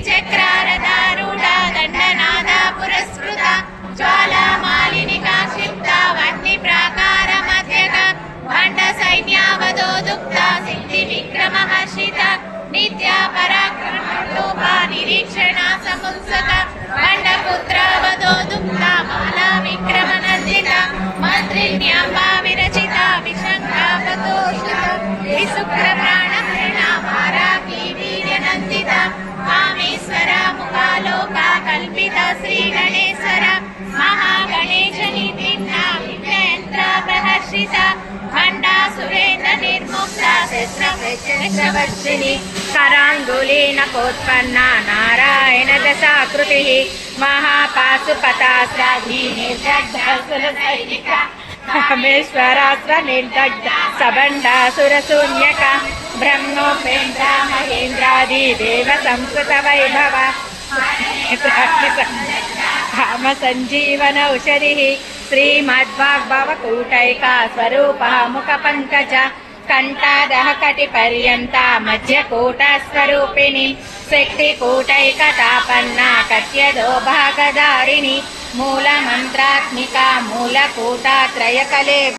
श्रीचक्रारदारूढा दण्डनादा पुरस्कृता ज्वालामालिनिका क्षिप्ता वह्निप्राकारमध्यगा भण्डसैन्यावधोदुक्ता सिद्धिविक्रमहर्षिता नित्या पराक्रमलोपा निरीक्षणा समुत्सुका भण्डपुत्रावधोदुक्ता माला विक्रमनन्दिता मन्त्रिण्यांबा विरचिता विशङ्कावतोषिता विशुक्रप्राणहरणा माराकी वीर्यनन्दिता कामेश्वरा मुखालोका कल्पिता श्रीगणेश्वर महागणेशनिधिन्ना विघ्नयन्त्रा प्रहर्षिता भण्डासुरेन्द्र निर्मुक्ता शस्त्रवर्षिणी कराङ्गुलेन कोत्पन्ना नारायण दशाकृतिः महापाशुपतास्राधी निर्दग्धा सुरसैनिका कामेश्वरास्त्र निर्दग्धा सबण्डासुरशून्यका ब्रह्मोपेन्द्रा महेन्द्रादि देव संस्कृत वैभव काम संजीवन औषधिः श्रीमद्वाग्भवकूटैका स्वरूपः मुखपङ्कज कंठादः कटिपर्यन्ता मध्यकूटस्वरूपिणी शक्तिकूटैकतापन्ना कट्यदो भागधारिणी मूलमन्त्रात्मिका मूलकूटात्रयकले